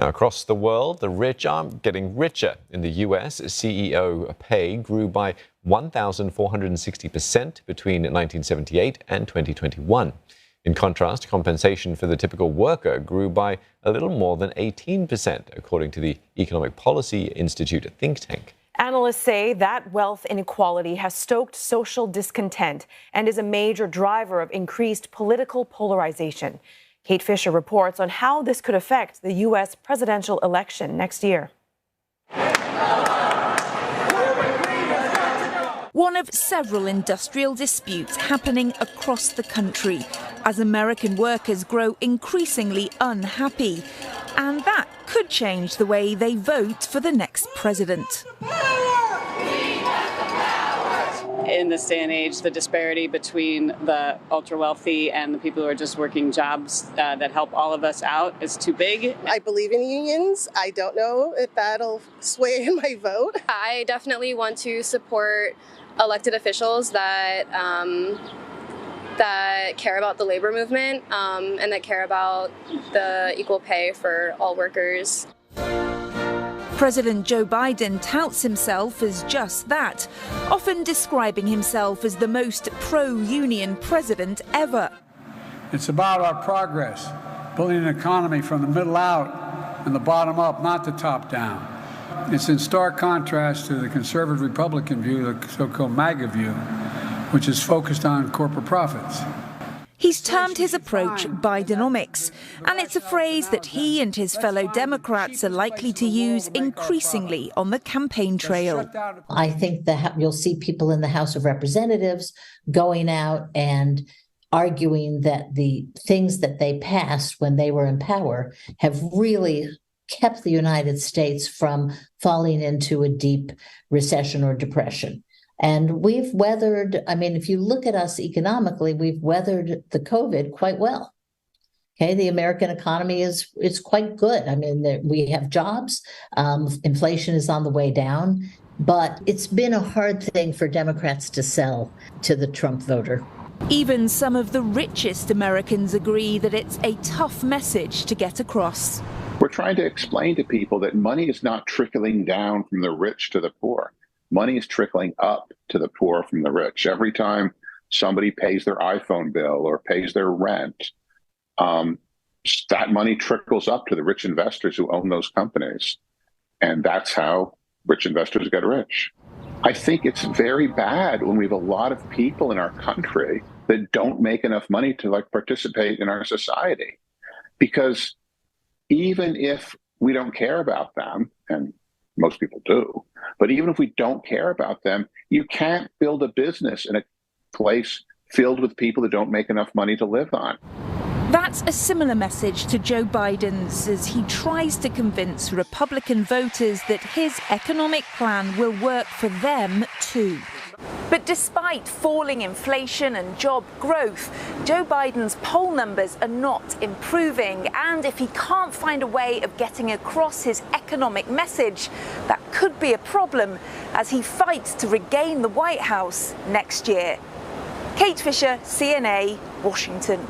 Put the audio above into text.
Now, across the world, the rich are getting richer. In the US, CEO pay grew by 1,460% between 1978 and 2021. In contrast, compensation for the typical worker grew by a little more than 18%, according to the Economic Policy Institute think tank. Analysts say that wealth inequality has stoked social discontent and is a major driver of increased political polarization. Kate Fisher reports on how this could affect the U.S. presidential election next year. One of several industrial disputes happening across the country as American workers grow increasingly unhappy. And that could change the way they vote for the next president. In this day and age, the disparity between the ultra-wealthy and the people who are just working jobs that help all of us out is too big. I believe in unions. I don't know if that'll sway my vote. I definitely want to support elected officials that care about the labor movement and that care about the equal pay for all workers. President Joe Biden touts himself as just that, often describing himself as the most pro-union president ever. It's about our progress, building an economy from the middle out and the bottom up, not the top down. It's in stark contrast to the conservative Republican view, the so-called MAGA view, which is focused on corporate profits. He's termed his approach Bidenomics, and it's a phrase that he and his fellow Democrats are likely to use increasingly on the campaign trail. I think that you'll see people in the House of Representatives going out and arguing that the things that they passed when they were in power have really kept the United States from falling into a deep recession or depression. And we've weathered, if you look at us economically, we've weathered the COVID quite well. Okay, the American economy is quite good. We have jobs, inflation is on the way down, but it's been a hard thing for Democrats to sell to the Trump voter. Even some of the richest Americans agree that it's a tough message to get across. We're trying to explain to people that money is not trickling down from the rich to the poor. Money is trickling up to the poor from the rich. Every time somebody pays their iPhone bill or pays their rent, that money trickles up to the rich investors who own those companies. And that's how rich investors get rich. I think it's very bad when we have a lot of people in our country that don't make enough money to participate in our society. Because even if we don't care about them, and most people do, but even if we don't care about them, you can't build a business in a place filled with people that don't make enough money to live on. That's a similar message to Joe Biden's as he tries to convince Republican voters that his economic plan will work for them too. But despite falling inflation and job growth, Joe Biden's poll numbers are not improving. And if he can't find a way of getting across his economic message, that could be a problem as he fights to regain the White House next year. Kate Fisher, CNA, Washington.